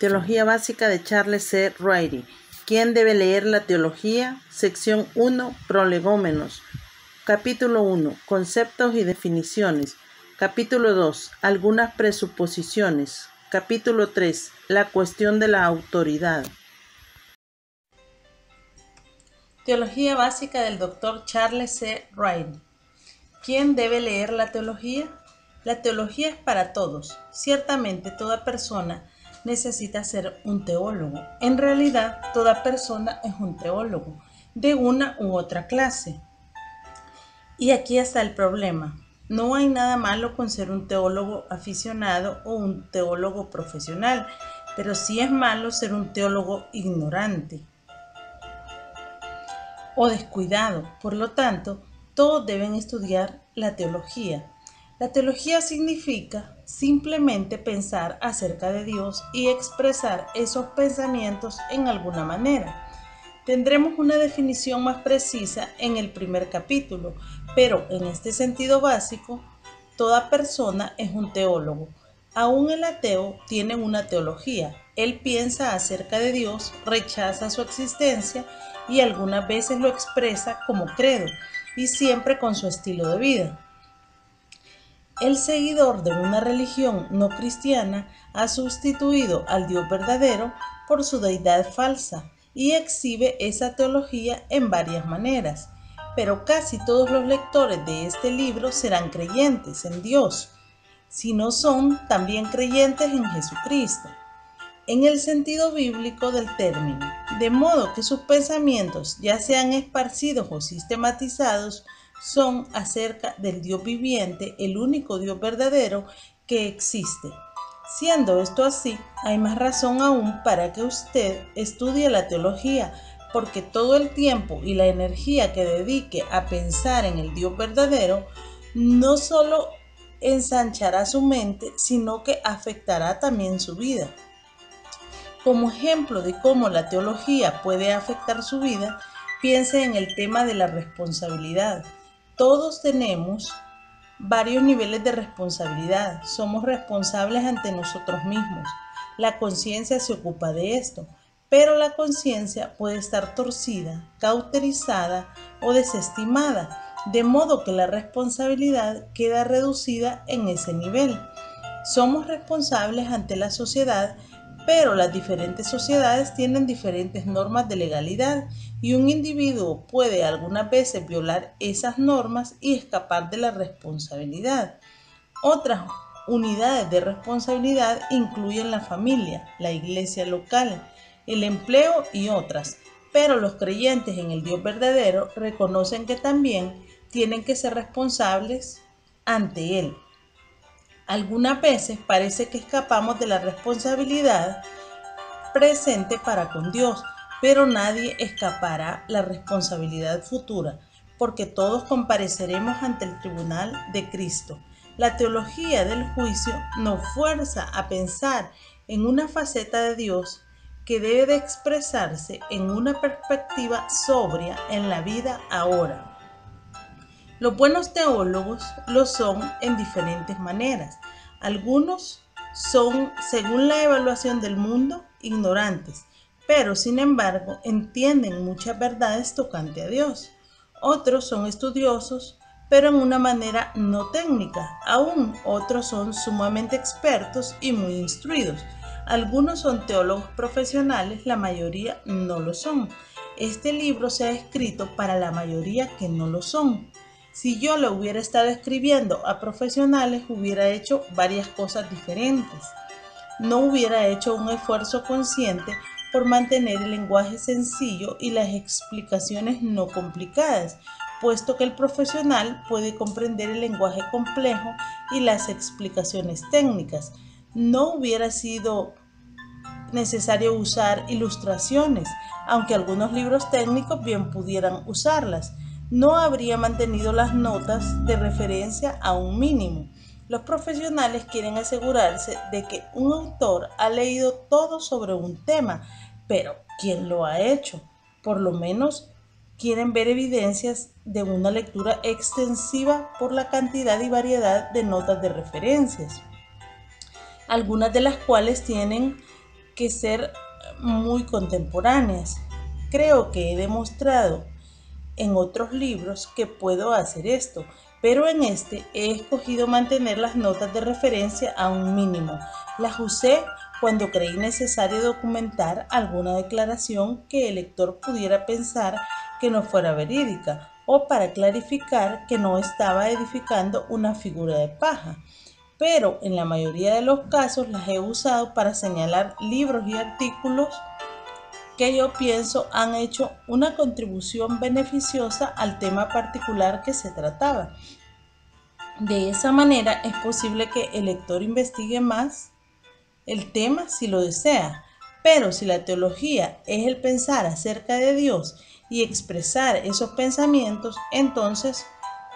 Teología básica de Charles C. Riley. ¿Quién debe leer la teología? Sección 1. Prolegómenos. Capítulo 1. Conceptos y definiciones. Capítulo 2. Algunas presuposiciones. Capítulo 3. La cuestión de la autoridad. Teología básica del Dr. Charles C. Riley. ¿Quién debe leer la teología? La teología es para todos. Ciertamente toda persona necesita ser un teólogo. En realidad, toda persona es un teólogo, de una u otra clase. Y aquí está el problema. No hay nada malo con ser un teólogo aficionado o un teólogo profesional, pero sí es malo ser un teólogo ignorante o descuidado. Por lo tanto, todos deben estudiar la teología. La teología significa simplemente pensar acerca de Dios y expresar esos pensamientos en alguna manera. Tendremos una definición más precisa en el primer capítulo, pero en este sentido básico, toda persona es un teólogo. Aún el ateo tiene una teología. Él piensa acerca de Dios, rechaza su existencia y algunas veces lo expresa como credo, y siempre con su estilo de vida. El seguidor de una religión no cristiana ha sustituido al Dios verdadero por su deidad falsa y exhibe esa teología en varias maneras. Pero casi todos los lectores de este libro serán creyentes en Dios, si no son también creyentes en Jesucristo, en el sentido bíblico del término, de modo que sus pensamientos, ya sean esparcidos o sistematizados, son acerca del Dios viviente, el único Dios verdadero que existe. Siendo esto así, hay más razón aún para que usted estudie la teología, porque todo el tiempo y la energía que dedique a pensar en el Dios verdadero no solo ensanchará su mente, sino que afectará también su vida. Como ejemplo de cómo la teología puede afectar su vida, piense en el tema de la responsabilidad. Todos tenemos varios niveles de responsabilidad. Somos responsables ante nosotros mismos. La conciencia se ocupa de esto, pero la conciencia puede estar torcida, cauterizada o desestimada, de modo que la responsabilidad queda reducida en ese nivel. Somos responsables ante la sociedad, pero las diferentes sociedades tienen diferentes normas de legalidad y un individuo puede algunas veces violar esas normas y escapar de la responsabilidad. Otras unidades de responsabilidad incluyen la familia, la iglesia local, el empleo y otras, pero los creyentes en el Dios verdadero reconocen que también tienen que ser responsables ante Él. Algunas veces parece que escapamos de la responsabilidad presente para con Dios, pero nadie escapará la responsabilidad futura, porque todos compareceremos ante el tribunal de Cristo. La teología del juicio nos fuerza a pensar en una faceta de Dios que debe de expresarse en una perspectiva sobria en la vida ahora. Los buenos teólogos lo son en diferentes maneras. Algunos son, según la evaluación del mundo, ignorantes, pero sin embargo entienden muchas verdades tocante a Dios. Otros son estudiosos, pero en una manera no técnica. Aún otros son sumamente expertos y muy instruidos. Algunos son teólogos profesionales, la mayoría no lo son. Este libro se ha escrito para la mayoría que no lo son. Si yo lo hubiera estado escribiendo a profesionales, hubiera hecho varias cosas diferentes. No hubiera hecho un esfuerzo consciente por mantener el lenguaje sencillo y las explicaciones no complicadas, puesto que el profesional puede comprender el lenguaje complejo y las explicaciones técnicas. No hubiera sido necesario usar ilustraciones, aunque algunos libros técnicos bien pudieran usarlas. No habría mantenido las notas de referencia a un mínimo. Los profesionales quieren asegurarse de que un autor ha leído todo sobre un tema, pero ¿quién lo ha hecho? Por lo menos quieren ver evidencias de una lectura extensiva por la cantidad y variedad de notas de referencias, algunas de las cuales tienen que ser muy contemporáneas. Creo que he demostrado en otros libros que puedo hacer esto, pero en este he escogido mantener las notas de referencia a un mínimo. Las usé cuando creí necesario documentar alguna declaración que el lector pudiera pensar que no fuera verídica o para clarificar que no estaba edificando una figura de paja. Pero en la mayoría de los casos las he usado para señalar libros y artículos que yo pienso han hecho una contribución beneficiosa al tema particular que se trataba. De esa manera es posible que el lector investigue más el tema si lo desea, pero si la teología es el pensar acerca de Dios y expresar esos pensamientos, entonces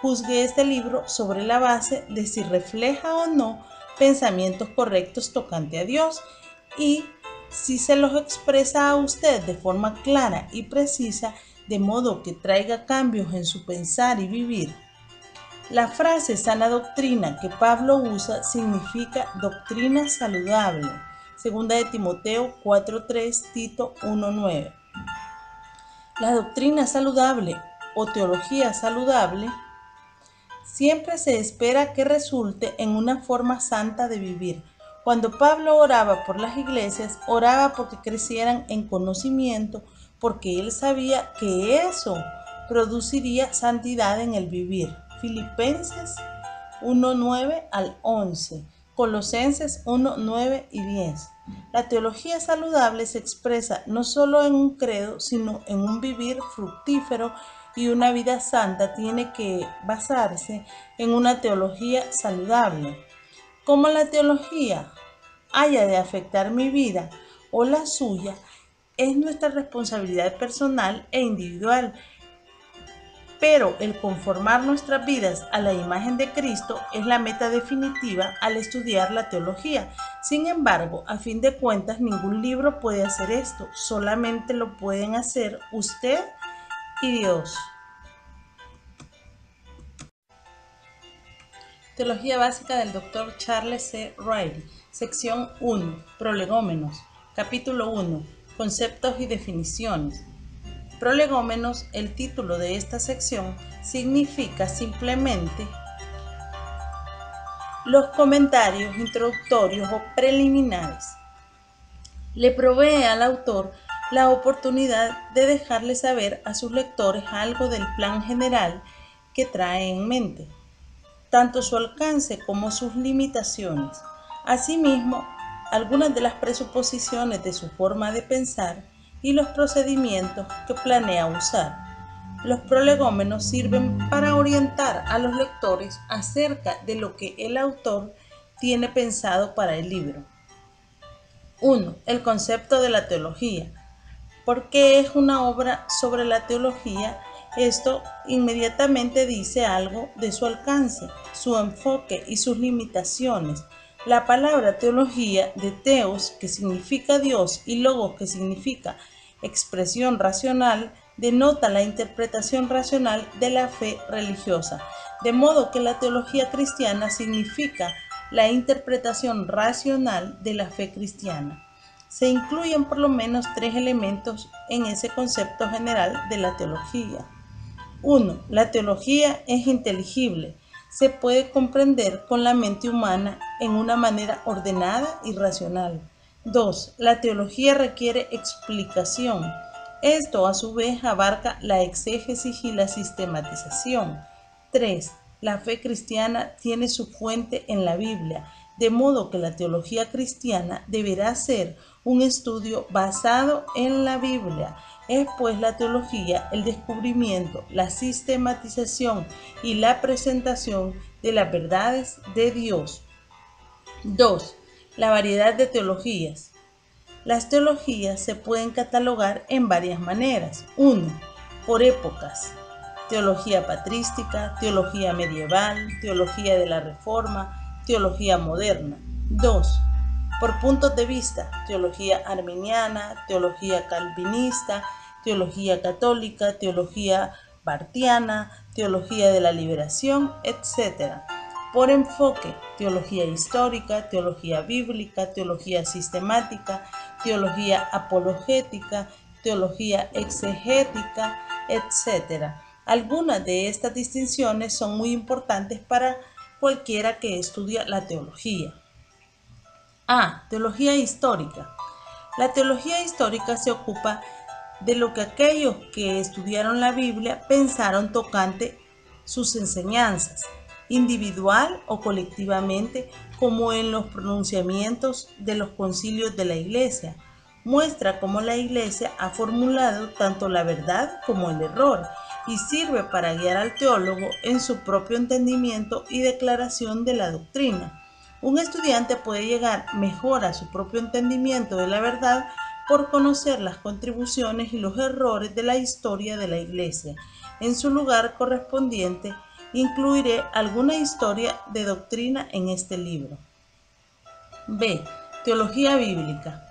juzgue este libro sobre la base de si refleja o no pensamientos correctos tocante a Dios y si se los expresa a usted de forma clara y precisa, de modo que traiga cambios en su pensar y vivir. La frase sana doctrina que Pablo usa significa doctrina saludable. Segunda de Timoteo 4:3, Tito 1:9. La doctrina saludable o teología saludable siempre se espera que resulte en una forma santa de vivir. Cuando Pablo oraba por las iglesias, oraba porque crecieran en conocimiento, porque él sabía que eso produciría santidad en el vivir. Filipenses 1:9 al 11, Colosenses 1:9 y 10. La teología saludable se expresa no solo en un credo, sino en un vivir fructífero, y una vida santa tiene que basarse en una teología saludable. Como la teología haya de afectar mi vida o la suya, es nuestra responsabilidad personal e individual. Pero el conformar nuestras vidas a la imagen de Cristo es la meta definitiva al estudiar la teología. Sin embargo, a fin de cuentas, ningún libro puede hacer esto. Solamente lo pueden hacer usted y Dios. Teología básica del Dr. Charles C. Riley. Sección 1. Prolegómenos. Capítulo 1. Conceptos y definiciones. Prolegómenos, el título de esta sección, significa simplemente los comentarios introductorios o preliminares. Le provee al autor la oportunidad de dejarle saber a sus lectores algo del plan general que trae en mente, tanto su alcance como sus limitaciones. Asimismo, algunas de las presuposiciones de su forma de pensar y los procedimientos que planea usar. Los prolegómenos sirven para orientar a los lectores acerca de lo que el autor tiene pensado para el libro. 1. El concepto de la teología. ¿Por qué es una obra sobre la teología? Esto inmediatamente dice algo de su alcance, su enfoque y sus limitaciones. La palabra teología, de teos, que significa Dios, y logos, que significa expresión racional, denota la interpretación racional de la fe religiosa, de modo que la teología cristiana significa la interpretación racional de la fe cristiana. Se incluyen por lo menos 3 elementos en ese concepto general de la teología. 1. La teología es inteligible. Se puede comprender con la mente humana en una manera ordenada y racional. 2. La teología requiere explicación. Esto a su vez abarca la exégesis y la sistematización. 3. La fe cristiana tiene su fuente en la Biblia, de modo que la teología cristiana deberá ser un estudio basado en la Biblia. Es pues la teología el descubrimiento, la sistematización y la presentación de las verdades de Dios. 2. La variedad de teologías. Las teologías se pueden catalogar en varias maneras. 1. Por épocas. Teología patrística, teología medieval, teología de la Reforma, teología moderna. 2. Por puntos de vista. Teología arminiana, teología calvinista, teología católica, teología bartiana, teología de la liberación, etc. Por enfoque. Teología histórica, teología bíblica, teología sistemática, teología apologética, teología exegética, etc. Algunas de estas distinciones son muy importantes para cualquiera que estudia la teología. A. Teología histórica. La teología histórica se ocupa de lo que aquellos que estudiaron la Biblia pensaron tocante sus enseñanzas, individual o colectivamente, como en los pronunciamientos de los concilios de la Iglesia. Muestra cómo la Iglesia ha formulado tanto la verdad como el error y sirve para guiar al teólogo en su propio entendimiento y declaración de la doctrina. Un estudiante puede llegar mejor a su propio entendimiento de la verdad por conocer las contribuciones y los errores de la historia de la Iglesia. En su lugar correspondiente, incluiré alguna historia de doctrina en este libro. B. Teología bíblica.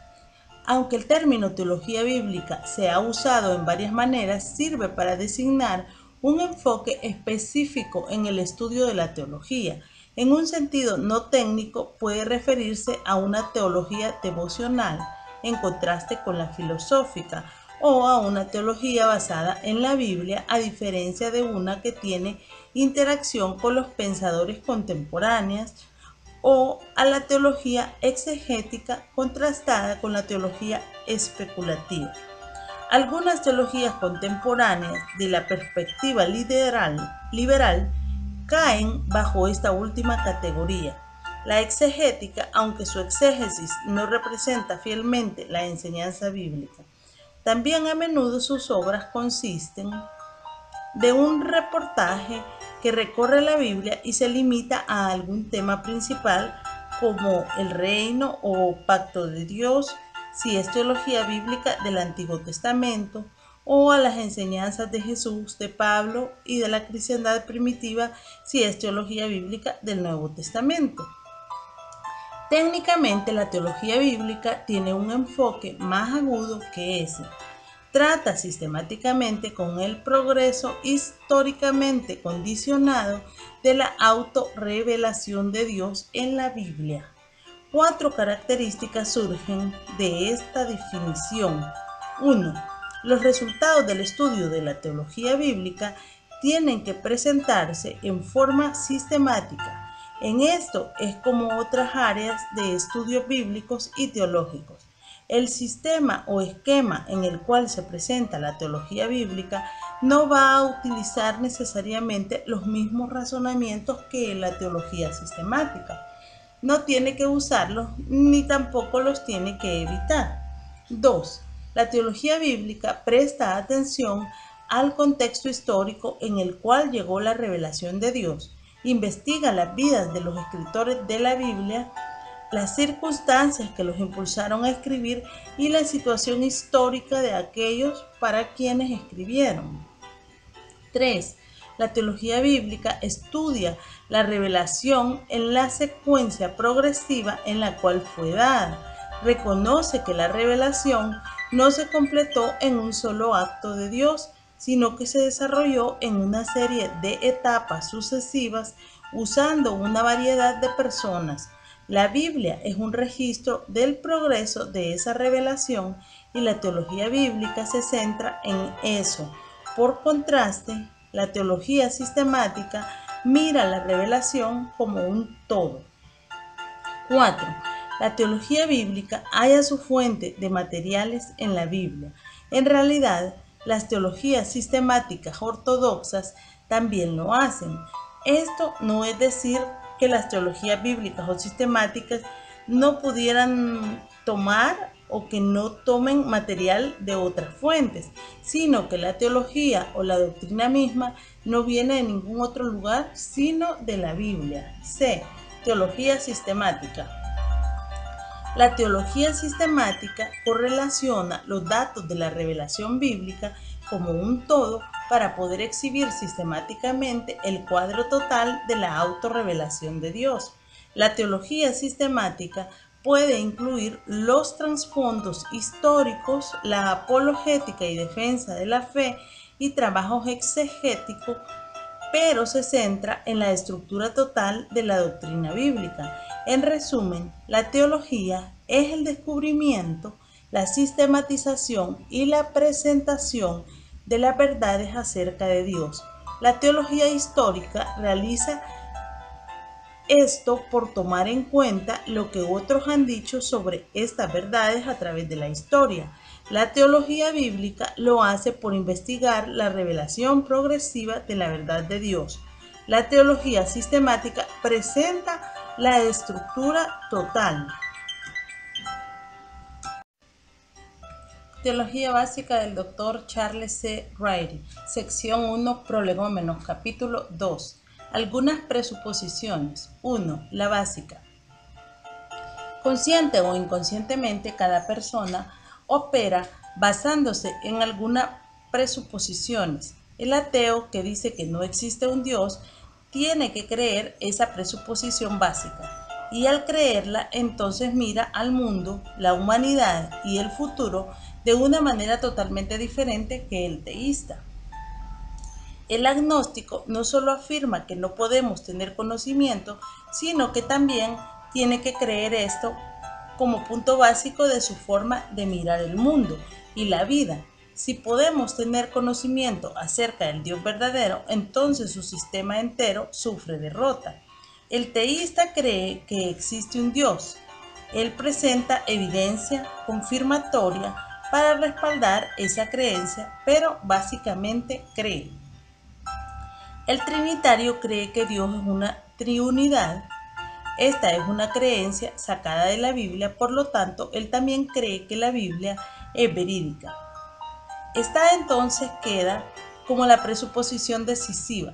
Aunque el término teología bíblica se ha usado en varias maneras, sirve para designar un enfoque específico en el estudio de la teología. En un sentido no técnico, puede referirse a una teología devocional, en contraste con la filosófica, o a una teología basada en la Biblia, a diferencia de una que tiene interacción con los pensadores contemporáneos, o a la teología exegética contrastada con la teología especulativa. Algunas teologías contemporáneas de la perspectiva liberal caen bajo esta última categoría. La exegética, aunque su exégesis no representa fielmente la enseñanza bíblica, también a menudo sus obras consisten de un reportaje que recorre la Biblia y se limita a algún tema principal como el reino o pacto de Dios, si es teología bíblica del Antiguo Testamento, o a las enseñanzas de Jesús, de Pablo y de la cristiandad primitiva, si es teología bíblica del Nuevo Testamento. Técnicamente, la teología bíblica tiene un enfoque más agudo que ese. Trata sistemáticamente con el progreso históricamente condicionado de la autorrevelación de Dios en la Biblia. 4 características surgen de esta definición. 1. Los resultados del estudio de la teología bíblica tienen que presentarse en forma sistemática. En esto es como otras áreas de estudios bíblicos y teológicos. El sistema o esquema en el cual se presenta la teología bíblica no va a utilizar necesariamente los mismos razonamientos que la teología sistemática. No tiene que usarlos ni tampoco los tiene que evitar. 2. La teología bíblica presta atención al contexto histórico en el cual llegó la revelación de Dios. Investiga las vidas de los escritores de la Biblia, las circunstancias que los impulsaron a escribir y la situación histórica de aquellos para quienes escribieron. 3. La teología bíblica estudia la revelación en la secuencia progresiva en la cual fue dada. Reconoce que la revelación no se completó en un solo acto de Dios, sino que se desarrolló en una serie de etapas sucesivas usando una variedad de personas. La Biblia es un registro del progreso de esa revelación y la teología bíblica se centra en eso. Por contraste, la teología sistemática mira la revelación como un todo. 4. La teología bíblica halla su fuente de materiales en la Biblia. En realidad, las teologías sistemáticas ortodoxas también lo hacen. Esto no es decir que las teologías bíblicas o sistemáticas no pudieran tomar o que no tomen material de otras fuentes, sino que la teología o la doctrina misma no viene de ningún otro lugar sino de la Biblia. C. Teología sistemática. La teología sistemática correlaciona los datos de la revelación bíblica como un todo para poder exhibir sistemáticamente el cuadro total de la autorrevelación de Dios. La teología sistemática puede incluir los trasfondos históricos, la apologética y defensa de la fe y trabajos exegéticos, pero se centra en la estructura total de la doctrina bíblica. En resumen, la teología es el descubrimiento, la sistematización y la presentación de las verdades acerca de Dios. La teología histórica realiza esto por tomar en cuenta lo que otros han dicho sobre estas verdades a través de la historia. La teología bíblica lo hace por investigar la revelación progresiva de la verdad de Dios. La teología sistemática presenta la estructura total. Teología básica del Dr. Charles C. Riley, sección 1, prolegómenos, capítulo 2. Algunas presuposiciones. 1. La básica. Consciente o inconscientemente, cada persona opera basándose en algunas presuposiciones. El ateo que dice que no existe un Dios tiene que creer esa presuposición básica y al creerla entonces mira al mundo, la humanidad y el futuro de una manera totalmente diferente que el teísta. El agnóstico no solo afirma que no podemos tener conocimiento, sino que también tiene que creer esto como punto básico de su forma de mirar el mundo y la vida. Si podemos tener conocimiento acerca del Dios verdadero, entonces su sistema entero sufre derrota. El teísta cree que existe un Dios. Él presenta evidencia confirmatoria para respaldar esa creencia, pero básicamente cree. El trinitario cree que Dios es una triunidad. Esta es una creencia sacada de la Biblia, por lo tanto, él también cree que la Biblia es verídica. Esta entonces queda como la presuposición decisiva.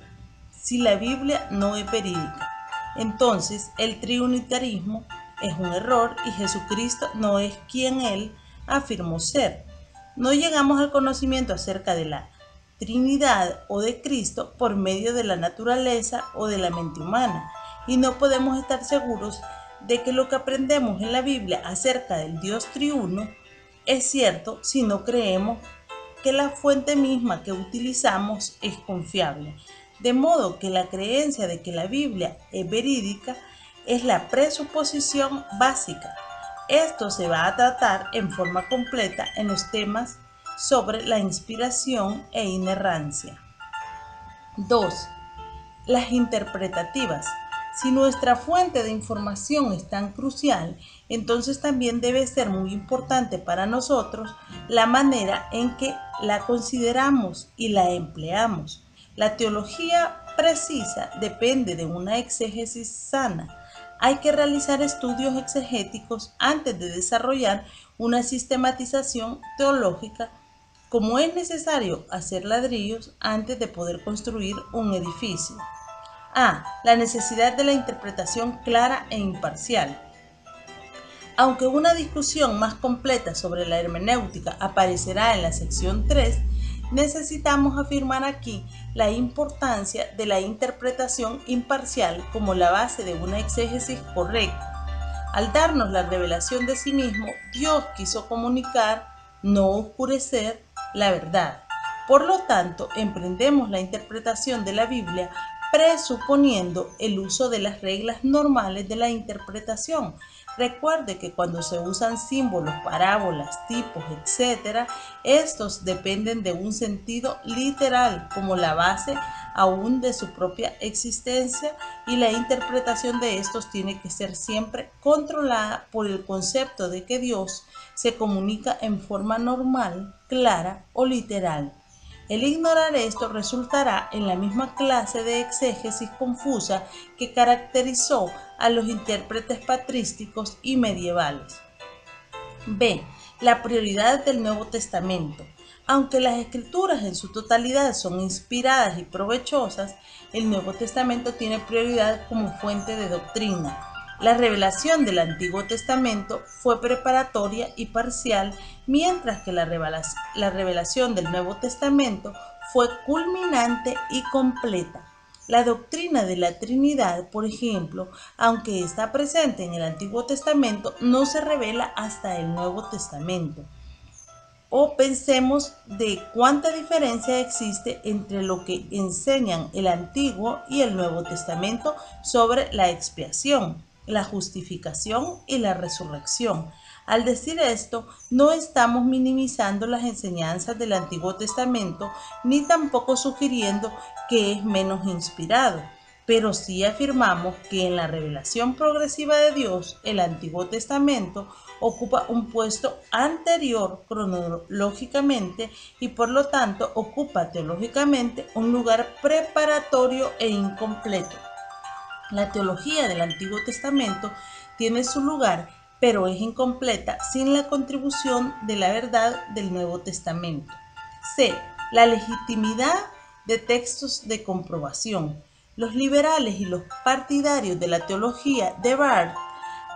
Si la Biblia no es verídica, entonces el trinitarismo es un error y Jesucristo no es quien él afirmó ser. No llegamos al conocimiento acerca de la Trinidad o de Cristo por medio de la naturaleza o de la mente humana, y no podemos estar seguros de que lo que aprendemos en la Biblia acerca del Dios triuno es cierto si no creemos que la fuente misma que utilizamos es confiable. De modo que la creencia de que la Biblia es verídica es la presuposición básica. Esto se va a tratar en forma completa en los temas sobre la inspiración e inerrancia. 2. Las interpretativas. Si nuestra fuente de información es tan crucial, entonces también debe ser muy importante para nosotros la manera en que la consideramos y la empleamos. La teología precisa depende de una exégesis sana. Hay que realizar estudios exegéticos antes de desarrollar una sistematización teológica, como es necesario hacer ladrillos antes de poder construir un edificio. A. La necesidad de la interpretación clara e imparcial. Aunque una discusión más completa sobre la hermenéutica aparecerá en la sección 3, necesitamos afirmar aquí la importancia de la interpretación imparcial como la base de una exégesis correcta. Al darnos la revelación de sí mismo, Dios quiso comunicar, no oscurecer, la verdad. Por lo tanto, emprendemos la interpretación de la Biblia presuponiendo el uso de las reglas normales de la interpretación. Recuerde que cuando se usan símbolos, parábolas, tipos, etc., estos dependen de un sentido literal como la base aún de su propia existencia, y la interpretación de estos tiene que ser siempre controlada por el concepto de que Dios se comunica en forma normal, clara o literal. El ignorar esto resultará en la misma clase de exégesis confusa que caracterizó a los intérpretes patrísticos y medievales. B. La prioridad del Nuevo Testamento. Aunque las escrituras en su totalidad son inspiradas y provechosas, el Nuevo Testamento tiene prioridad como fuente de doctrina. La revelación del Antiguo Testamento fue preparatoria y parcial, mientras que la revelación del Nuevo Testamento fue culminante y completa. La doctrina de la Trinidad, por ejemplo, aunque está presente en el Antiguo Testamento, no se revela hasta el Nuevo Testamento. O pensemos de cuánta diferencia existe entre lo que enseñan el Antiguo y el Nuevo Testamento sobre la expiación, la justificación y la resurrección. Al decir esto, no estamos minimizando las enseñanzas del Antiguo Testamento ni tampoco sugiriendo que es menos inspirado, pero sí afirmamos que en la revelación progresiva de Dios, el Antiguo Testamento ocupa un puesto anterior cronológicamente y por lo tanto ocupa teológicamente un lugar preparatorio e incompleto. La teología del Antiguo Testamento tiene su lugar, pero es incompleta sin la contribución de la verdad del Nuevo Testamento. C. La legitimidad de textos de comprobación. Los liberales y los partidarios de la teología de Barth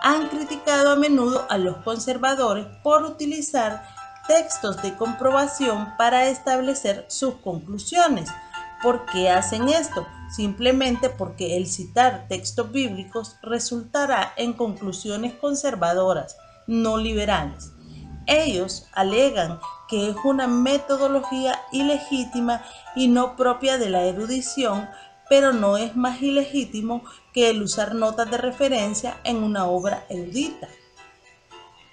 han criticado a menudo a los conservadores por utilizar textos de comprobación para establecer sus conclusiones. ¿Por qué hacen esto? Simplemente porque el citar textos bíblicos resultará en conclusiones conservadoras, no liberales. Ellos alegan que es una metodología ilegítima y no propia de la erudición, pero no es más ilegítimo que el usar notas de referencia en una obra erudita.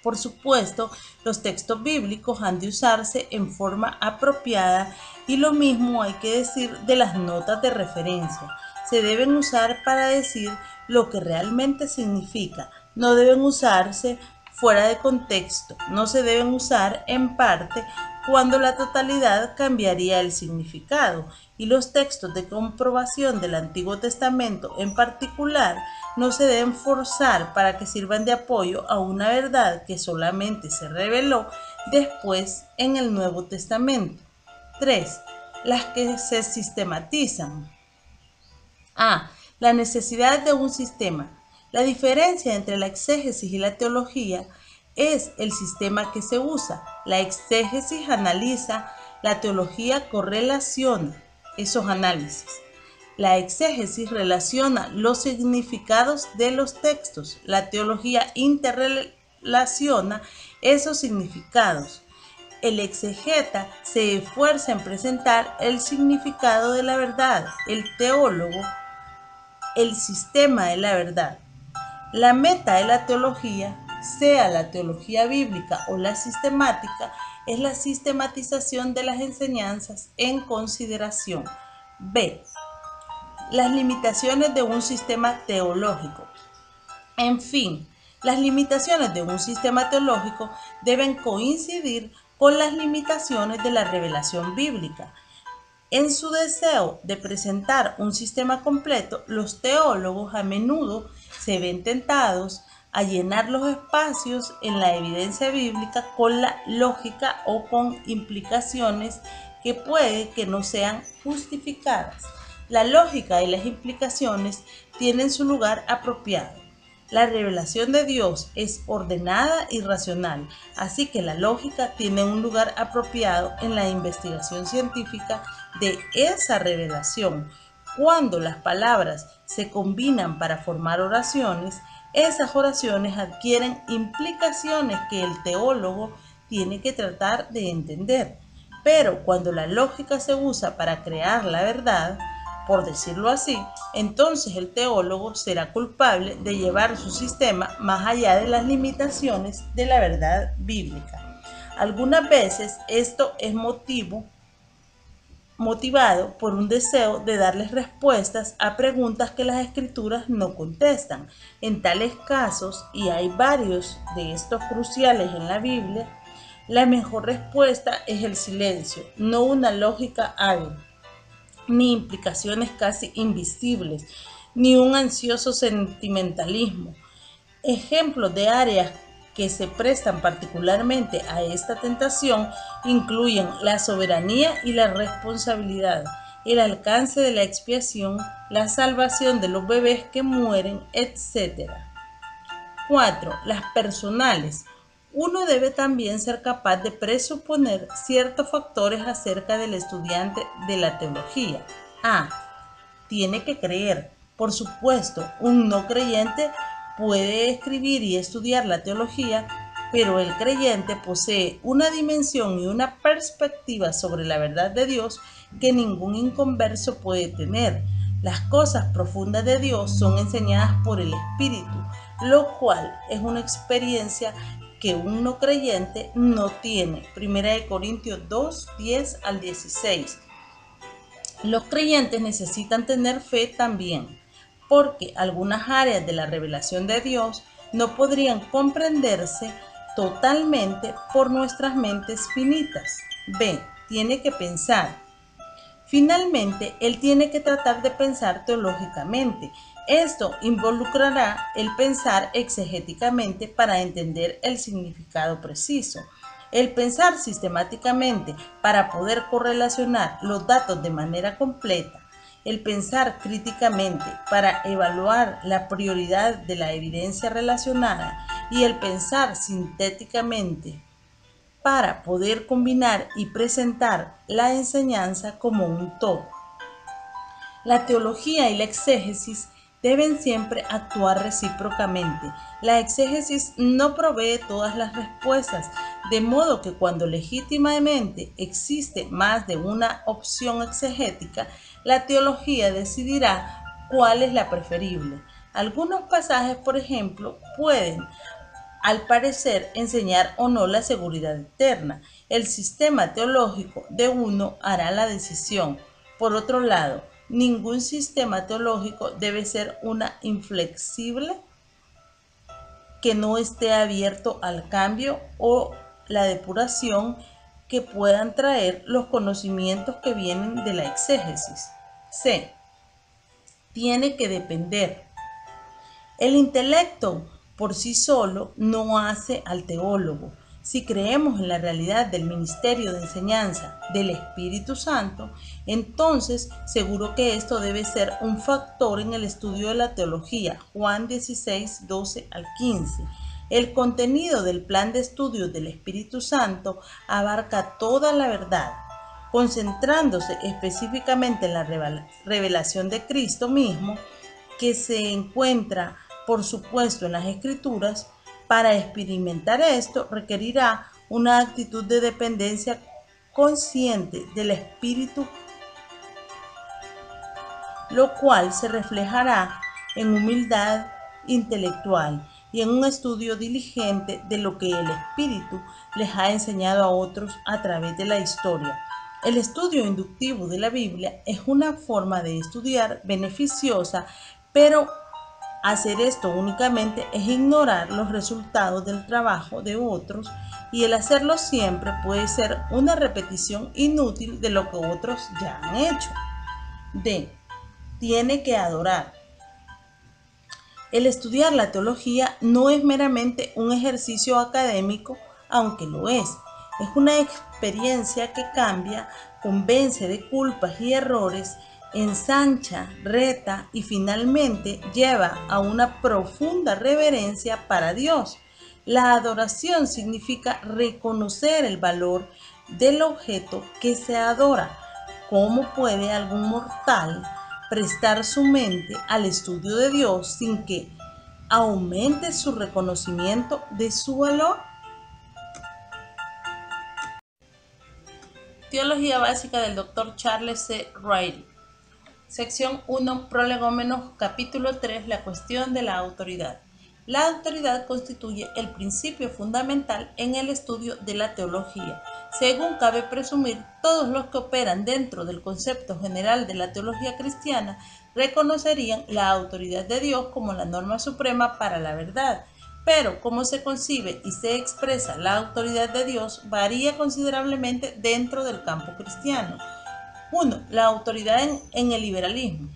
Por supuesto, los textos bíblicos han de usarse en forma apropiada y lo mismo hay que decir de las notas de referencia. Se deben usar para decir lo que realmente significa, no deben usarse fuera de contexto, no se deben usar en parte cuando la totalidad cambiaría el significado, y los textos de comprobación del Antiguo Testamento en particular no se deben forzar para que sirvan de apoyo a una verdad que solamente se reveló después en el Nuevo Testamento. 3. Las que se sistematizan. A. La necesidad de un sistema. La diferencia entre la exégesis y la teología es el sistema que se usa. La exégesis analiza, la teología correlaciona esos análisis. La exégesis relaciona los significados de los textos. La teología interrelaciona esos significados. El exegeta se esfuerza en presentar el significado de la verdad. El teólogo, el sistema de la verdad. La meta de la teología, sea la teología bíblica o la sistemática, es la sistematización de las enseñanzas en consideración. B. Las limitaciones de un sistema teológico. En fin, las limitaciones de un sistema teológico deben coincidir con las limitaciones de la revelación bíblica. En su deseo de presentar un sistema completo, los teólogos a menudo se ven tentados a llenar los espacios en la evidencia bíblica con la lógica o con implicaciones que puede que no sean justificadas. La lógica y las implicaciones tienen su lugar apropiado. La revelación de Dios es ordenada y racional, así que la lógica tiene un lugar apropiado en la investigación científica de esa revelación. Cuando las palabras se combinan para formar oraciones, esas oraciones adquieren implicaciones que el teólogo tiene que tratar de entender. Pero cuando la lógica se usa para crear la verdad, por decirlo así, entonces el teólogo será culpable de llevar su sistema más allá de las limitaciones de la verdad bíblica. Algunas veces esto es motivado por un deseo de darles respuestas a preguntas que las escrituras no contestan. En tales casos, y hay varios de estos cruciales en la Biblia, la mejor respuesta es el silencio, no una lógica hábil, ni implicaciones casi invisibles, ni un ansioso sentimentalismo. Ejemplos de áreas que se prestan particularmente a esta tentación incluyen la soberanía y la responsabilidad, el alcance de la expiación, la salvación de los bebés que mueren, etc. 4. Las personales. Uno debe también ser capaz de presuponer ciertos factores acerca del estudiante de la teología. A. Tiene que creer. Por supuesto, un no creyente puede escribir y estudiar la teología, pero el creyente posee una dimensión y una perspectiva sobre la verdad de Dios que ningún inconverso puede tener. Las cosas profundas de Dios son enseñadas por el Espíritu, lo cual es una experiencia que un no creyente no tiene. 1 Corintios 2, 10 al 16. Los creyentes necesitan tener fe también, porque algunas áreas de la revelación de Dios no podrían comprenderse totalmente por nuestras mentes finitas. B. Tiene que pensar. Finalmente, él tiene que tratar de pensar teológicamente. Esto involucrará el pensar exegéticamente para entender el significado preciso. El pensar sistemáticamente para poder correlacionar los datos de manera completa. El pensar críticamente para evaluar la prioridad de la evidencia relacionada y el pensar sintéticamente para poder combinar y presentar la enseñanza como un todo. La teología y la exégesis deben siempre actuar recíprocamente. La exégesis no provee todas las respuestas, de modo que cuando legítimamente existe más de una opción exegética, la teología decidirá cuál es la preferible. Algunos pasajes, por ejemplo, pueden al parecer enseñar o no la seguridad eterna. El sistema teológico de uno hará la decisión. Por otro lado, ningún sistema teológico debe ser una inflexible que no esté abierto al cambio o la depuración que puedan traer los conocimientos que vienen de la exégesis. C. Tiene que depender. El intelecto por sí solo no hace al teólogo. Si creemos en la realidad del ministerio de enseñanza del Espíritu Santo, entonces seguro que esto debe ser un factor en el estudio de la teología. Juan 16, 12 al 15. El contenido del plan de estudios del Espíritu Santo abarca toda la verdad, concentrándose específicamente en la revelación de Cristo mismo, que se encuentra por supuesto en las Escrituras. Para experimentar esto requerirá una actitud de dependencia consciente del Espíritu, lo cual se reflejará en humildad intelectual y en un estudio diligente de lo que el Espíritu les ha enseñado a otros a través de la historia. El estudio inductivo de la Biblia es una forma de estudiar beneficiosa, pero hacer esto únicamente es ignorar los resultados del trabajo de otros, y el hacerlo siempre puede ser una repetición inútil de lo que otros ya han hecho. D. Tiene que adorar. El estudiar la teología no es meramente un ejercicio académico, aunque lo es. Es una experiencia que cambia, convence de culpas y errores, ensancha, reta y finalmente lleva a una profunda reverencia para Dios. La adoración significa reconocer el valor del objeto que se adora. ¿Cómo puede algún mortal prestar su mente al estudio de Dios sin que aumente su reconocimiento de su valor? Teología básica del Dr. Charles C. Riley. Sección 1, prolegómenos, capítulo 3, la cuestión de la autoridad. La autoridad constituye el principio fundamental en el estudio de la teología. Según cabe presumir, todos los que operan dentro del concepto general de la teología cristiana reconocerían la autoridad de Dios como la norma suprema para la verdad. Pero cómo se concibe y se expresa la autoridad de Dios varía considerablemente dentro del campo cristiano. 1. La autoridad en el liberalismo.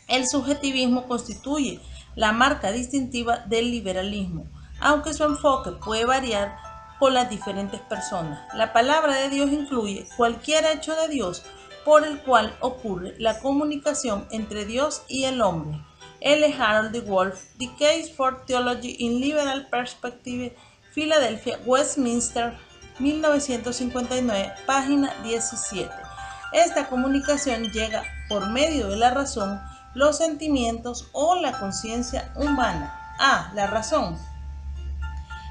El subjetivismo constituye la marca distintiva del liberalismo, aunque su enfoque puede variar con las diferentes personas. La palabra de Dios incluye cualquier hecho de Dios por el cual ocurre la comunicación entre Dios y el hombre. L. Harold D. Wolf, The Case for Theology in Liberal Perspective, Filadelfia, Westminster, 1959, página 17. Esta comunicación llega por medio de la razón, los sentimientos o la conciencia humana. A. La razón.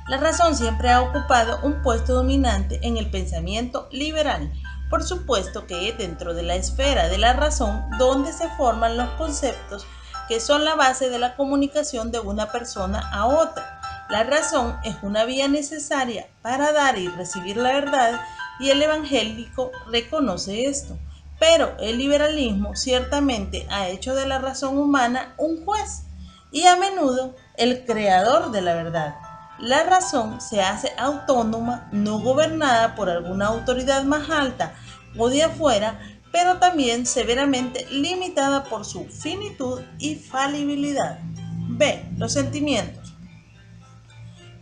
La razón siempre ha ocupado un puesto dominante en el pensamiento liberal. Por supuesto que es dentro de la esfera de la razón donde se forman los conceptos que son la base de la comunicación de una persona a otra. La razón es una vía necesaria para dar y recibir la verdad y el evangélico reconoce esto. Pero el liberalismo ciertamente ha hecho de la razón humana un juez y a menudo el creador de la verdad. La razón se hace autónoma, no gobernada por alguna autoridad más alta o de afuera, pero también severamente limitada por su finitud y falibilidad. B. Los sentimientos.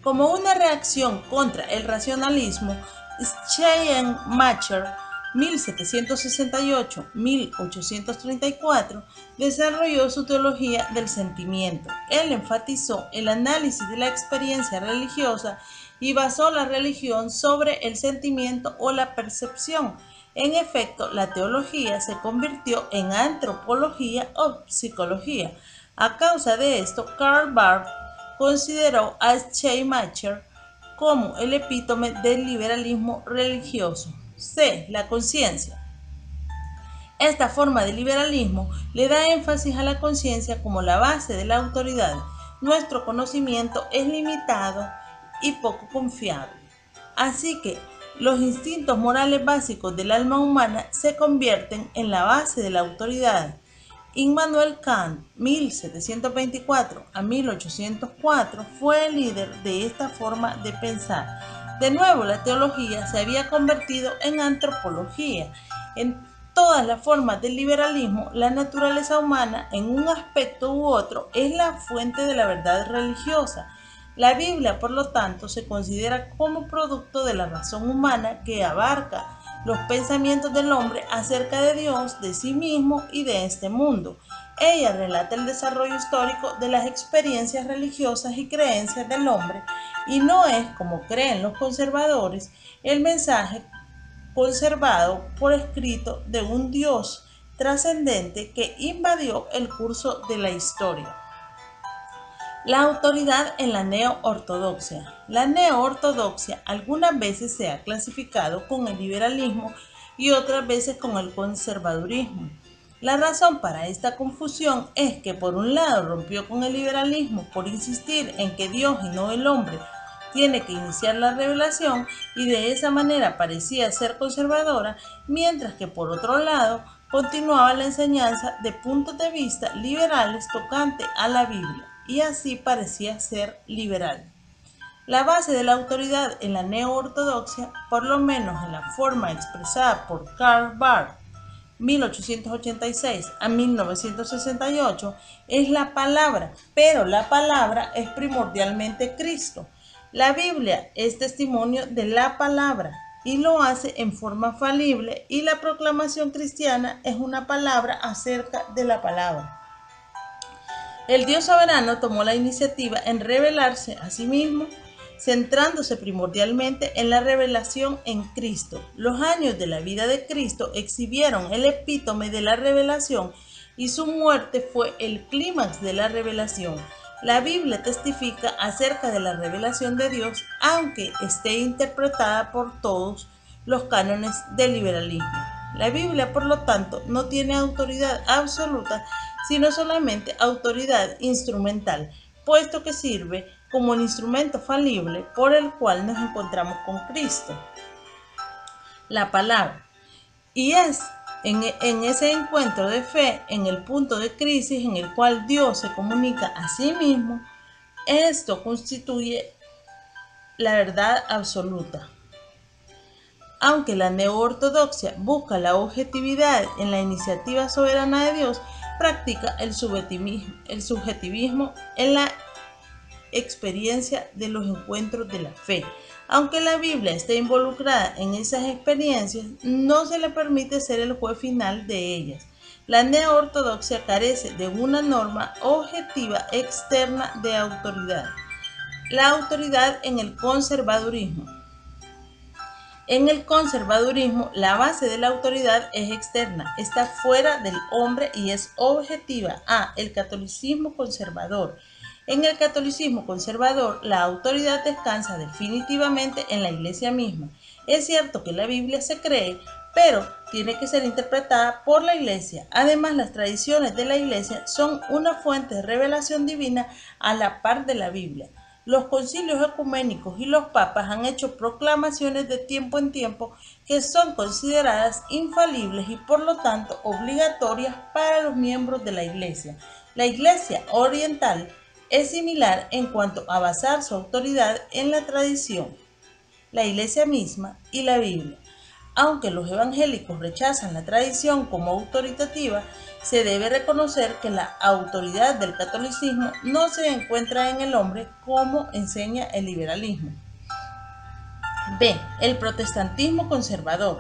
Como una reacción contra el racionalismo, Schleiermacher 1768-1834 desarrolló su teología del sentimiento. Él enfatizó el análisis de la experiencia religiosa y basó la religión sobre el sentimiento o la percepción. En efecto, la teología se convirtió en antropología o psicología. A causa de esto, Karl Barth consideró a Schleiermacher como el epítome del liberalismo religioso. C. La conciencia. Esta forma de liberalismo le da énfasis a la conciencia como la base de la autoridad. Nuestro conocimiento es limitado y poco confiable. Así que los instintos morales básicos del alma humana se convierten en la base de la autoridad. Immanuel Kant, 1724 a 1804, fue el líder de esta forma de pensar. De nuevo, la teología se había convertido en antropología. En todas las formas del liberalismo, la naturaleza humana, en un aspecto u otro, es la fuente de la verdad religiosa. La Biblia, por lo tanto, se considera como producto de la razón humana que abarca los pensamientos del hombre acerca de Dios, de sí mismo y de este mundo. Ella relata el desarrollo histórico de las experiencias religiosas y creencias del hombre y no es, como creen los conservadores, el mensaje conservado por escrito de un Dios trascendente que invadió el curso de la historia. La autoridad en la neo-ortodoxia. La neo-ortodoxia algunas veces se ha clasificado con el liberalismo y otras veces con el conservadurismo. La razón para esta confusión es que por un lado rompió con el liberalismo por insistir en que Dios y no el hombre tiene que iniciar la revelación y de esa manera parecía ser conservadora, mientras que por otro lado continuaba la enseñanza de puntos de vista liberales tocante a la Biblia y así parecía ser liberal. La base de la autoridad en la neo-ortodoxia, por lo menos en la forma expresada por Karl Barth, 1886 a 1968, es la palabra, pero la palabra es primordialmente Cristo. La Biblia es testimonio de la palabra y lo hace en forma falible y la proclamación cristiana es una palabra acerca de la palabra. El Dios soberano tomó la iniciativa en revelarse a sí mismo, centrándose primordialmente en la revelación en Cristo. Los años de la vida de Cristo exhibieron el epítome de la revelación y su muerte fue el clímax de la revelación. La Biblia testifica acerca de la revelación de Dios, aunque esté interpretada por todos los cánones del liberalismo. La Biblia, por lo tanto, no tiene autoridad absoluta, sino solamente autoridad instrumental, puesto que sirve como el instrumento falible por el cual nos encontramos con Cristo, la palabra. Y es en ese encuentro de fe, en el punto de crisis en el cual Dios se comunica a sí mismo, esto constituye la verdad absoluta. Aunque la neo-ortodoxia busca la objetividad en la iniciativa soberana de Dios, practica el subjetivismo en la experiencia de los encuentros de la fe. Aunque la Biblia esté involucrada en esas experiencias, no se le permite ser el juez final de ellas. La neo-ortodoxia carece de una norma objetiva externa de autoridad. La autoridad en el conservadurismo. En el conservadurismo, la base de la autoridad es externa, está fuera del hombre y es objetiva. A. El catolicismo conservador. En el catolicismo conservador, la autoridad descansa definitivamente en la Iglesia misma. Es cierto que la Biblia se cree, pero tiene que ser interpretada por la Iglesia. Además, las tradiciones de la Iglesia son una fuente de revelación divina a la par de la Biblia. Los concilios ecuménicos y los papas han hecho proclamaciones de tiempo en tiempo que son consideradas infalibles y por lo tanto obligatorias para los miembros de la Iglesia. La Iglesia oriental es similar en cuanto a basar su autoridad en la tradición, la Iglesia misma y la Biblia. Aunque los evangélicos rechazan la tradición como autoritativa, se debe reconocer que la autoridad del catolicismo no se encuentra en el hombre como enseña el liberalismo. B. El protestantismo conservador.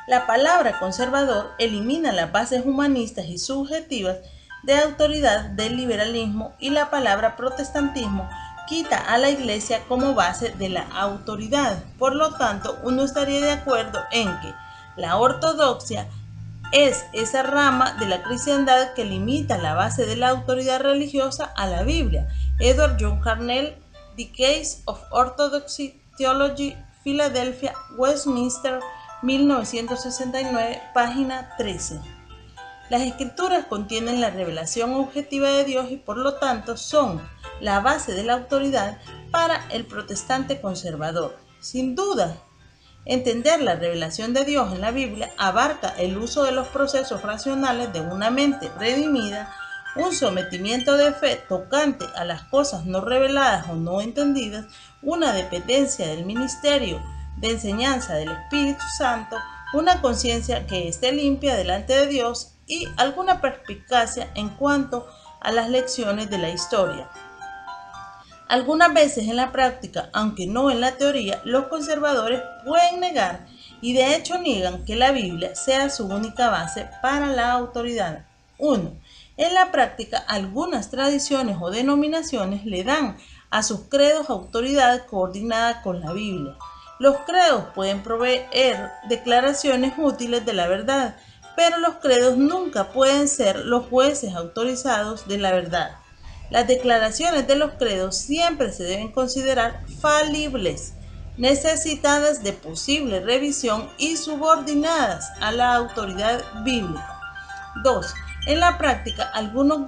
La palabra conservador elimina las bases humanistas y subjetivas de autoridad del liberalismo y la palabra protestantismo quita a la Iglesia como base de la autoridad. Por lo tanto, uno estaría de acuerdo en que la ortodoxia es esa rama de la cristiandad que limita la base de la autoridad religiosa a la Biblia. Edward John Harnell, The Case of Orthodoxy Theology, Filadelfia, Westminster, 1969, página 13. Las escrituras contienen la revelación objetiva de Dios y por lo tanto son la base de la autoridad para el protestante conservador. Sin duda, entender la revelación de Dios en la Biblia abarca el uso de los procesos racionales de una mente redimida, un sometimiento de fe tocante a las cosas no reveladas o no entendidas, una dependencia del ministerio de enseñanza del Espíritu Santo, una conciencia que esté limpia delante de Dios y alguna perspicacia en cuanto a las lecciones de la historia. Algunas veces en la práctica, aunque no en la teoría, los conservadores pueden negar y de hecho niegan que la Biblia sea su única base para la autoridad. 1. En la práctica, algunas tradiciones o denominaciones le dan a sus credos autoridad coordinada con la Biblia. Los credos pueden proveer declaraciones útiles de la verdad, pero los credos nunca pueden ser los jueces autorizados de la verdad. Las declaraciones de los credos siempre se deben considerar falibles, necesitadas de posible revisión y subordinadas a la autoridad bíblica. 2. En la práctica, algunos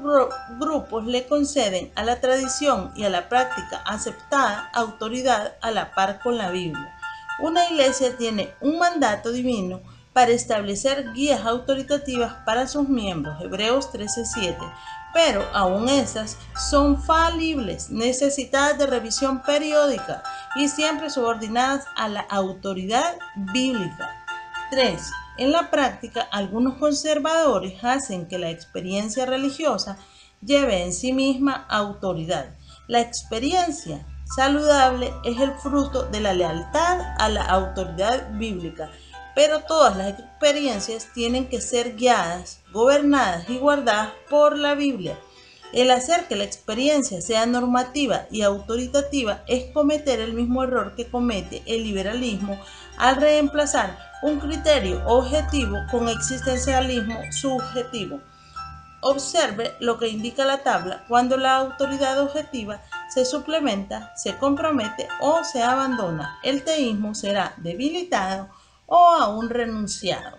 grupos le conceden a la tradición y a la práctica aceptada autoridad a la par con la Biblia. Una iglesia tiene un mandato divino para establecer guías autoritativas para sus miembros, Hebreos 13:7, pero aún esas son falibles, necesitadas de revisión periódica y siempre subordinadas a la autoridad bíblica. 3. En la práctica, algunos conservadores hacen que la experiencia religiosa lleve en sí misma autoridad. La experiencia saludable es el fruto de la lealtad a la autoridad bíblica, pero todas las experiencias tienen que ser guiadas, gobernadas y guardadas por la Biblia. El hacer que la experiencia sea normativa y autoritativa es cometer el mismo error que comete el liberalismo al reemplazar un criterio objetivo con existencialismo subjetivo. Observe lo que indica la tabla cuando la autoridad objetiva se suplementa, se compromete o se abandona. El teísmo será debilitado o aún renunciado.